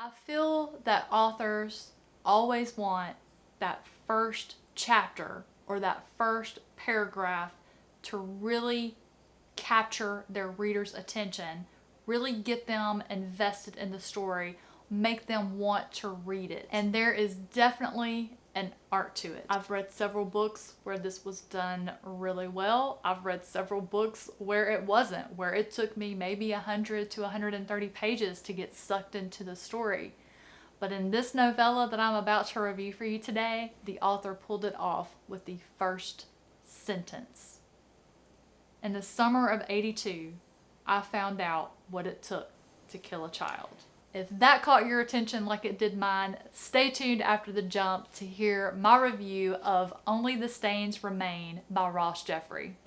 I feel that authors always want that first chapter or that first paragraph to really capture their reader's attention, really get them invested in the story, make them want to read it. And there is definitely an art to it. I've read several books where this was done really well. I've read several books where it wasn't, where it took me maybe 100 to 130 pages to get sucked into the story. But in this novella that I'm about to review for you today, the author pulled it off with the first sentence. In the summer of '82, I found out what it took to kill a child. If that caught your attention like it did mine, stay tuned after the jump to hear my review of Only the Stains Remain by Ross Jeffery.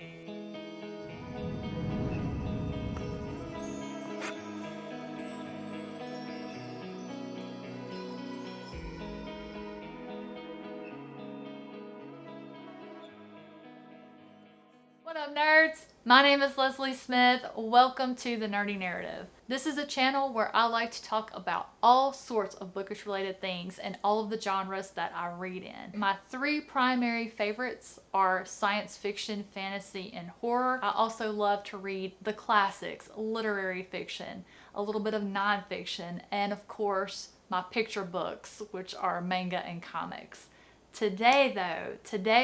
What up, nerds? My name is Leslie Smith. Welcome to The Nerdy Narrative. This is a channel where I like to talk about all sorts of bookish related things and all of the genres that I read in. My three primary favorites are science fiction, fantasy, and horror. I also love to read the classics, literary fiction, a little bit of nonfiction, and of course, my picture books, which are manga and comics. Today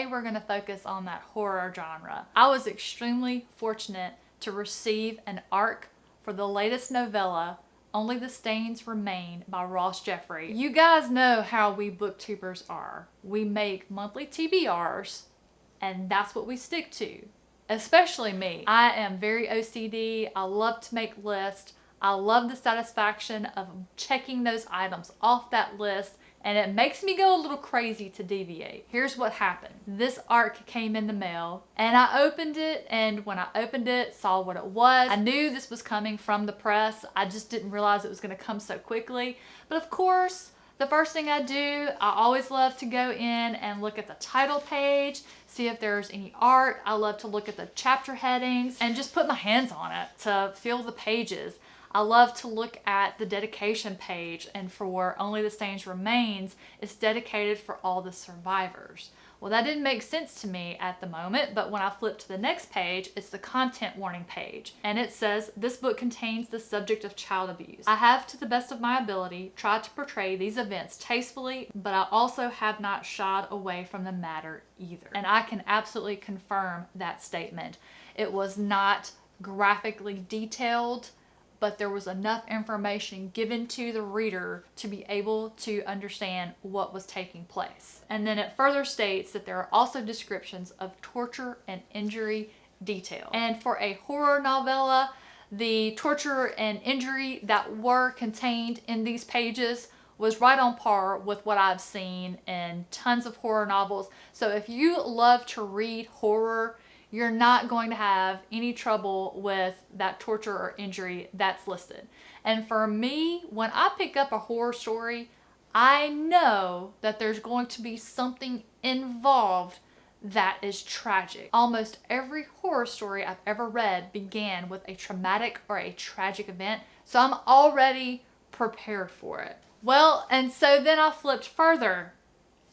we're going to focus on that horror genre. I was extremely fortunate to receive an ARC for the latest novella, Only the Stains Remain by Ross Jeffery. You guys know how we booktubers are. We make monthly TBRs and that's what we stick to. Especially me. I am very OCD. I love to make lists. I love the satisfaction of checking those items off that list, and it makes me go a little crazy to deviate. Here's what happened. This ARC came in the mail and I opened it, and when I opened it, saw what it was. I knew this was coming from the press. I just didn't realize it was gonna come so quickly. But of course, the first thing I do, I always love to go in and look at the title page, see if there's any art. I love to look at the chapter headings and just put my hands on it to feel the pages. I love to look at the dedication page, and for Only the Stains Remains, it's dedicated for all the survivors. Well, that didn't make sense to me at the moment, but when I flip to the next page, it's the content warning page, and it says, this book contains the subject of child abuse. I have, to the best of my ability, tried to portray these events tastefully, but I also have not shied away from the matter either. And I can absolutely confirm that statement. It was not graphically detailed, but there was enough information given to the reader to be able to understand what was taking place. And then it further states that there are also descriptions of torture and injury detail. And for a horror novella, the torture and injury that were contained in these pages was right on par with what I've seen in tons of horror novels. So if you love to read horror, you're not going to have any trouble with that torture or injury that's listed. And for me, when I pick up a horror story, I know that there's going to be something involved that is tragic. Almost every horror story I've ever read began with a traumatic or a tragic event, so I'm already prepared for it. Well, and so then I flipped further,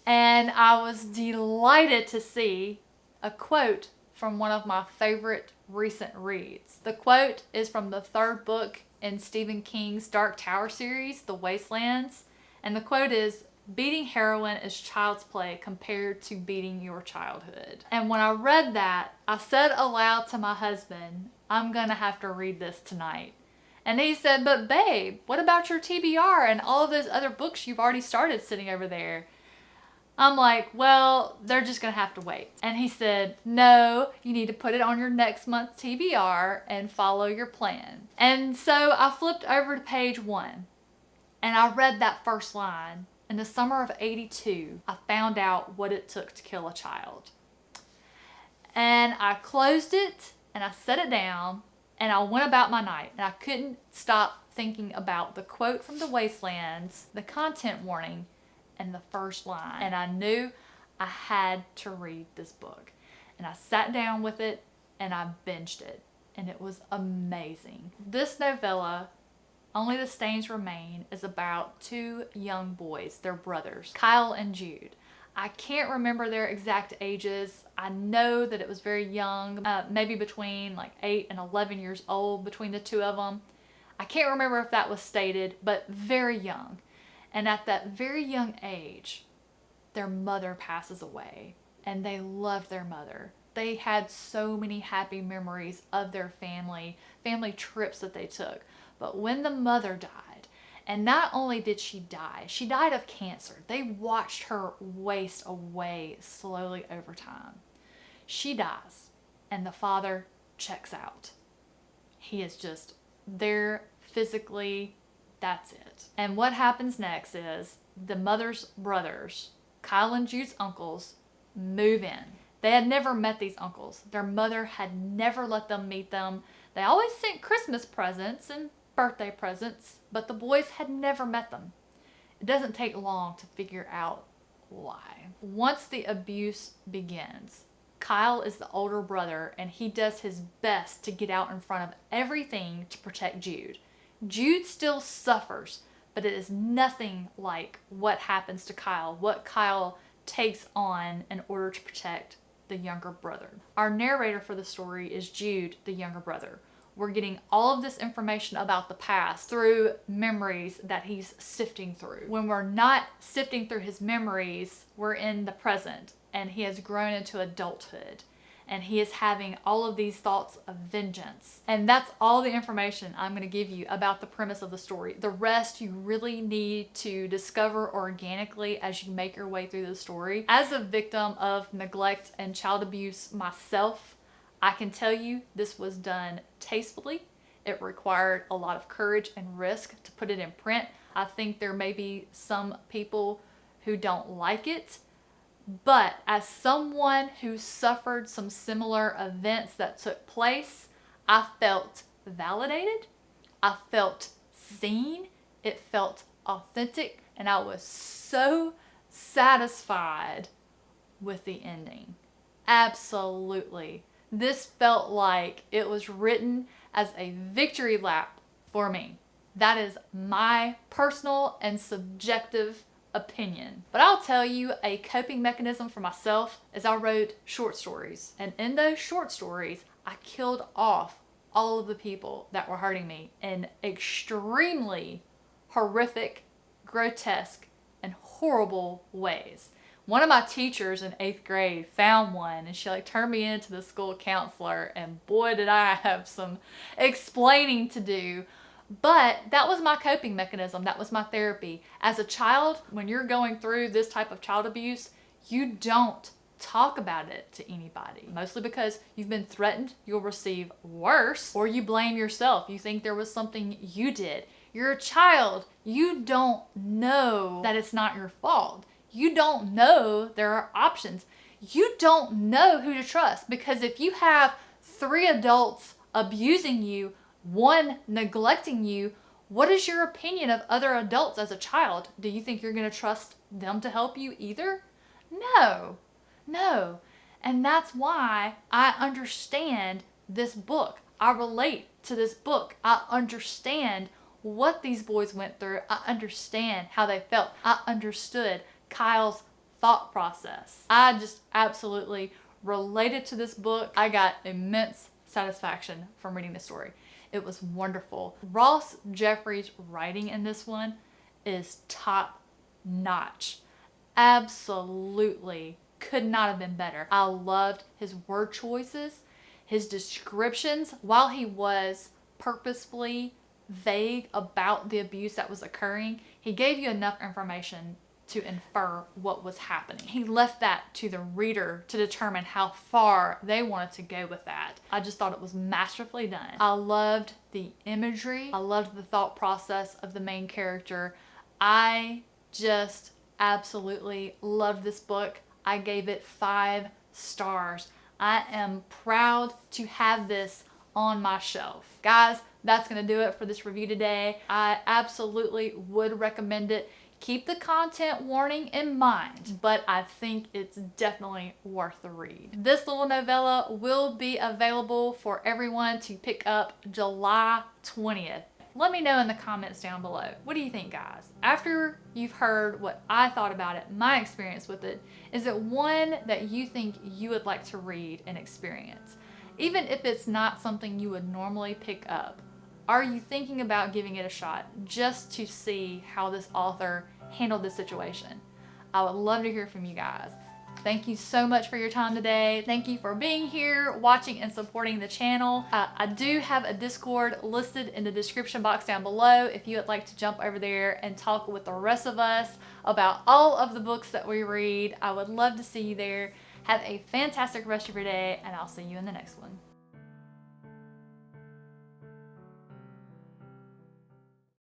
and I was delighted to see a quote from one of my favorite recent reads. The quote is from the third book in Stephen King's Dark Tower series, The Wastelands. And the quote is, "Beating heroin is child's play compared to beating your childhood." And when I read that, I said aloud to my husband, I'm gonna have to read this tonight. And he said, but babe, what about your TBR and all of those other books you've already started sitting over there? I'm like, well, they're just gonna have to wait. And he said, no, you need to put it on your next month's TBR and follow your plan. And so I flipped over to page 1 and I read that first line. In the summer of '82, I found out what it took to kill a child. And I closed it and I set it down and I went about my night, and I couldn't stop thinking about the quote from The Wastelands, the content warning, and the first line. And I knew I had to read this book. And I sat down with it and I binged it. And it was amazing. This novella Only the Stains Remain is about two young boys, they're brothers, Kyle and Jude. I can't remember their exact ages. I know that it was very young, maybe between like 8 and 11 years old between the two of them. I can't remember if that was stated, but very young. And at that very young age, their mother passes away, and they loved their mother. They had so many happy memories of their family trips that they took. But when the mother died, and not only did she died of cancer. They watched her waste away slowly over time. She dies, and the father checks out. He is just there physically. That's it. And what happens next is the mother's brothers, Kyle and Jude's uncles, move in. They had never met these uncles. Their mother had never let them meet them. They always sent Christmas presents and birthday presents, but the boys had never met them. It doesn't take long to figure out why. Once the abuse begins, Kyle is the older brother, and he does his best to get out in front of everything to protect Jude. Jude still suffers, but it is nothing like what happens to Kyle, what Kyle takes on in order to protect the younger brother. Our narrator for the story is Jude, the younger brother. We're getting all of this information about the past through memories that he's sifting through. When we're not sifting through his memories, we're in the present, and he has grown into adulthood, and he is having all of these thoughts of vengeance. And that's all the information I'm going to give you about the premise of the story. The rest you really need to discover organically as you make your way through the story. As a victim of neglect and child abuse myself, I can tell you this was done tastefully. It required a lot of courage and risk to put it in print. I think there may be some people who don't like it, but as someone who suffered some similar events that took place, I felt validated. I felt seen. It felt authentic, and I was so satisfied with the ending. Absolutely. This felt like it was written as a victory lap for me. That is my personal and subjective opinion. But I'll tell you, a coping mechanism for myself is I wrote short stories. And in those short stories, I killed off all of the people that were hurting me in extremely horrific, grotesque, and horrible ways. One of my teachers in 8th grade found one, and she turned me into the school counselor, and boy did I have some explaining to do. But that was my coping mechanism. That was my therapy. As a child, when you're going through this type of child abuse, you don't talk about it to anybody. Mostly because you've been threatened you'll receive worse, or you blame yourself. You think there was something you did. You're a child. You don't know that it's not your fault. You don't know there are options. You don't know who to trust, because if you have 3 adults abusing you, 1 neglecting you, what is your opinion of other adults as a child? Do you think you're going to trust them to help you either? No. And that's why I understand this book. I relate to this book. I understand what these boys went through. I understand how they felt. I understood Kyle's thought process. I just absolutely related to this book. I got immense satisfaction from reading this story. It was wonderful. Ross Jeffery's writing in this one is top notch. Absolutely could not have been better. I loved his word choices, his descriptions. While he was purposefully vague about the abuse that was occurring, he gave you enough information to infer what was happening. He left that to the reader to determine how far they wanted to go with that. I just thought it was masterfully done. I loved the imagery. I loved the thought process of the main character. I just absolutely loved this book. I gave it 5 stars. I am proud to have this on my shelf. Guys, that's gonna do it for this review today. I absolutely would recommend it. Keep the content warning in mind, but I think it's definitely worth the read. This little novella will be available for everyone to pick up July 20th. Let me know in the comments down below. What do you think, guys? After you've heard what I thought about it, my experience with it, is it one that you think you would like to read and experience? Even if it's not something you would normally pick up, are you thinking about giving it a shot just to see how this author handled this situation? I would love to hear from you guys. Thank you so much for your time today. Thank you for being here, watching, and supporting the channel. I do have a Discord listed in the description box down below if you would like to jump over there and talk with the rest of us about all of the books that we read. I would love to see you there. Have a fantastic rest of your day, and I'll see you in the next one.